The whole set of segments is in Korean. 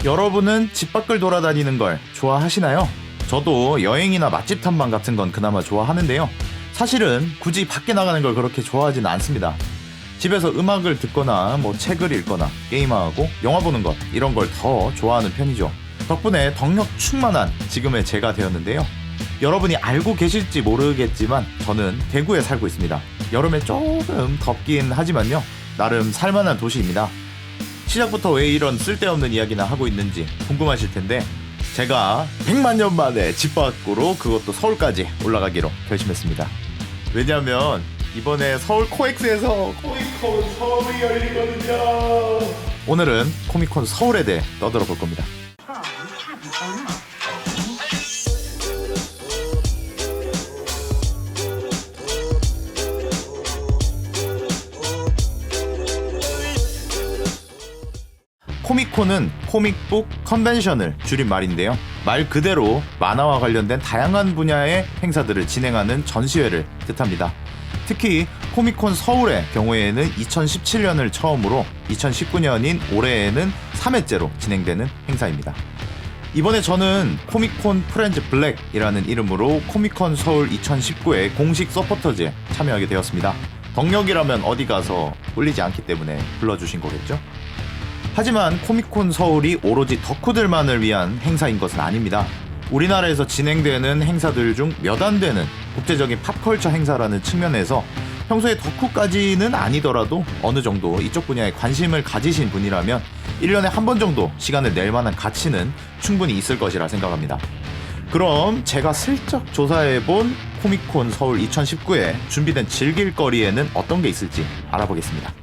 여러분은 집 밖을 돌아다니는 걸 좋아하시나요? 저도 여행이나 맛집 탐방 같은 건 그나마 좋아하는데요. 사실은 굳이 밖에 나가는 걸 그렇게 좋아하지는 않습니다. 집에서 음악을 듣거나 책을 읽거나 게임하고 영화 보는 것 이런 걸 더 좋아하는 편이죠. 덕분에 덕력 충만한 지금의 제가 되었는데요. 여러분이 알고 계실지 모르겠지만 저는 대구에 살고 있습니다. 여름에 조금 덥긴 하지만요. 나름 살만한 도시입니다. 시작부터 왜 이런 쓸데없는 이야기나 하고 있는지 궁금하실 텐데 제가 100만 년 만에 집 밖으로 그것도 서울까지 올라가기로 결심했습니다. 왜냐면 이번에 서울 코엑스에서 코미콘 서울이 열리거든요. 오늘은 코미콘 서울에 대해 떠들어 볼 겁니다. 코미콘은 코믹북 컨벤션을 줄인 말인데요. 말 그대로 만화와 관련된 다양한 분야의 행사들을 진행하는 전시회를 뜻합니다. 특히 코미콘 서울의 경우에는 2017년을 처음으로 2019년인 올해에는 3회째로 진행되는 행사입니다. 이번에 저는 코미콘 프렌즈 블랙이라는 이름으로 코미콘 서울 2019의 공식 서포터즈에 참여하게 되었습니다. 덕력이라면 어디 가서 꿀리지 않기 때문에 불러주신 거겠죠? 하지만 코미콘 서울이 오로지 덕후들만을 위한 행사인 것은 아닙니다. 우리나라에서 진행되는 행사들 중 몇 안 되는 국제적인 팝컬처 행사라는 측면에서 평소에 덕후까지는 아니더라도 어느 정도 이쪽 분야에 관심을 가지신 분이라면 1년에 한 번 정도 시간을 낼 만한 가치는 충분히 있을 것이라 생각합니다. 그럼 제가 슬쩍 조사해본 코미콘 서울 2019에 준비된 즐길거리에는 어떤 게 있을지 알아보겠습니다.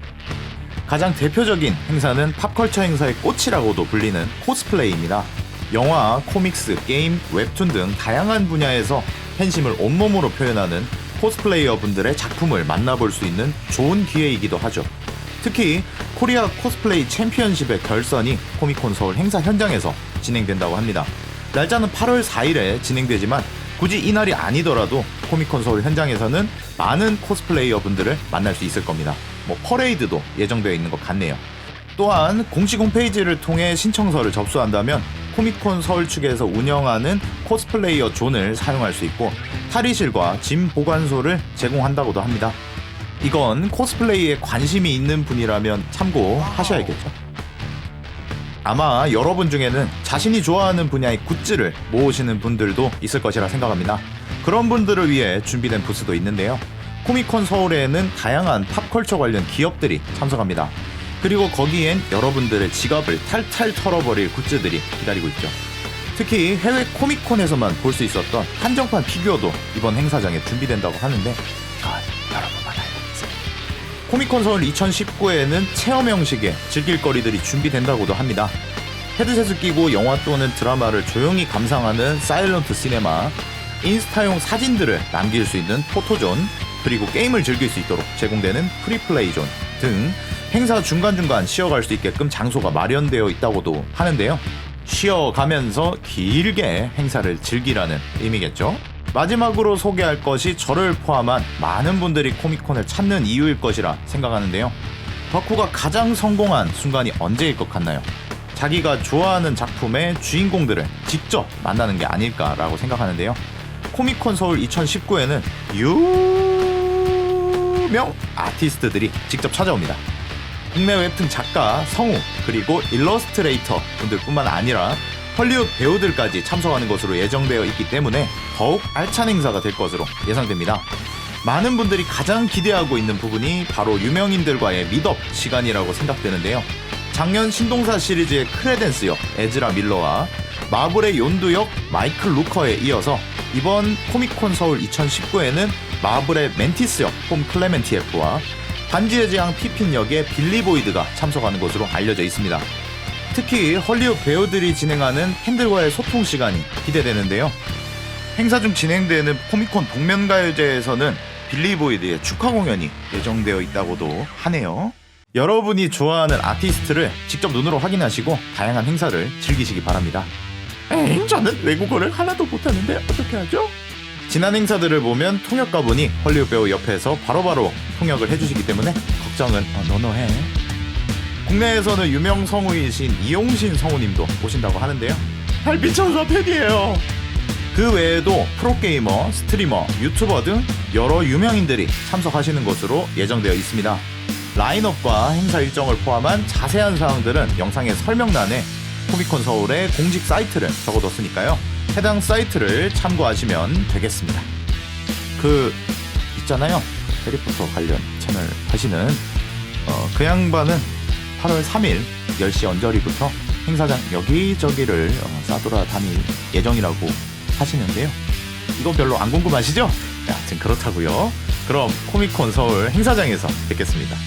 가장 대표적인 행사는 팝컬처 행사의 꽃이라고도 불리는 코스플레이입니다. 영화, 코믹스, 게임, 웹툰 등 다양한 분야에서 팬심을 온몸으로 표현하는 코스플레이어 분들의 작품을 만나볼 수 있는 좋은 기회이기도 하죠. 특히 코리아 코스플레이 챔피언십의 결선이 코미콘 서울 행사 현장에서 진행된다고 합니다. 날짜는 8월 4일에 진행되지만 굳이 이날이 아니더라도 코미콘 서울 현장에서는 많은 코스플레이어 분들을 만날 수 있을 겁니다. 퍼레이드도 예정되어 있는 것 같네요. 또한 공식 홈페이지를 통해 신청서를 접수한다면 코미콘 서울 측에서 운영하는 코스플레이어 존을 사용할 수 있고 탈의실과 짐 보관소를 제공한다고도 합니다. 이건 코스플레이에 관심이 있는 분이라면 참고하셔야겠죠. 아마 여러분 중에는 자신이 좋아하는 분야의 굿즈를 모으시는 분들도 있을 것이라 생각합니다. 그런 분들을 위해 준비된 부스도 있는데요. 코미콘 서울에는 다양한 팝컬처 관련 기업들이 참석합니다. 그리고 거기엔 여러분들의 지갑을 탈탈 털어버릴 굿즈들이 기다리고 있죠. 특히 해외 코미콘에서만 볼 수 있었던 한정판 피규어도 이번 행사장에 준비된다고 하는데 여러분만 알고 계세요. 코미콘 서울 2019에는 체험 형식의 즐길거리들이 준비된다고도 합니다. 헤드셋을 끼고 영화 또는 드라마를 조용히 감상하는 사일런트 시네마, 인스타용 사진들을 남길 수 있는 포토존, 그리고 게임을 즐길 수 있도록 제공되는 프리플레이 존 등 행사 중간중간 쉬어갈 수 있게끔 장소가 마련되어 있다고도 하는데요. 쉬어가면서 길게 행사를 즐기라는 의미겠죠. 마지막으로 소개할 것이 저를 포함한 많은 분들이 코미콘을 찾는 이유일 것이라 생각하는데요. 덕후가 가장 성공한 순간이 언제일 것 같나요? 자기가 좋아하는 작품의 주인공들을 직접 만나는 게 아닐까라고 생각하는데요. 코미콘 서울 2019에는 유명 아티스트들이 직접 찾아옵니다. 국내 웹툰 작가, 성우, 그리고 일러스트레이터 분들뿐만 아니라 헐리우드 배우들까지 참석하는 것으로 예정되어 있기 때문에 더욱 알찬 행사가 될 것으로 예상됩니다. 많은 분들이 가장 기대하고 있는 부분이 바로 유명인들과의 미덕 시간이라고 생각되는데요. 작년 신동사 시리즈의 크레덴스 역 에즈라 밀러와 마블의 욘두 역 마이클 루커에 이어서 이번 코미콘 서울 2019에는 마블의 멘티스 역 톰 클레멘티에프와 반지의 제왕 피핀 역의 빌리 보이드가 참석하는 것으로 알려져 있습니다. 특히 헐리우드 배우들이 진행하는 팬들과의 소통 시간이 기대되는데요. 행사 중 진행되는 코미콘 복면가요제에서는 빌리 보이드의 축하 공연이 예정되어 있다고도 하네요. 여러분이 좋아하는 아티스트를 직접 눈으로 확인하시고 다양한 행사를 즐기시기 바랍니다. 저는 외국어를 하나도 못하는데 어떻게 하죠? 지난 행사들을 보면 통역가분이 헐리우드 배우 옆에서 바로바로 통역을 해주시기 때문에 걱정은 너너해. 국내에서는 유명 성우이신 이용신 성우님도 오신다고 하는데요. 달빛천사 팬이에요. 그 외에도 프로게이머, 스트리머, 유튜버 등 여러 유명인들이 참석하시는 것으로 예정되어 있습니다. 라인업과 행사 일정을 포함한 자세한 사항들은 영상의 설명란에 코미콘 서울의 공식 사이트를 적어뒀으니까요. 해당 사이트를 참고하시면 되겠습니다. 있잖아요. 해리포터 관련 채널 하시는 그 양반은 8월 3일 10시 언저리부터 행사장 여기저기를 싸돌아다닐 예정이라고 하시는데요. 이거 별로 안 궁금하시죠? 여하튼 그렇다고요. 그럼 코미콘 서울 행사장에서 뵙겠습니다.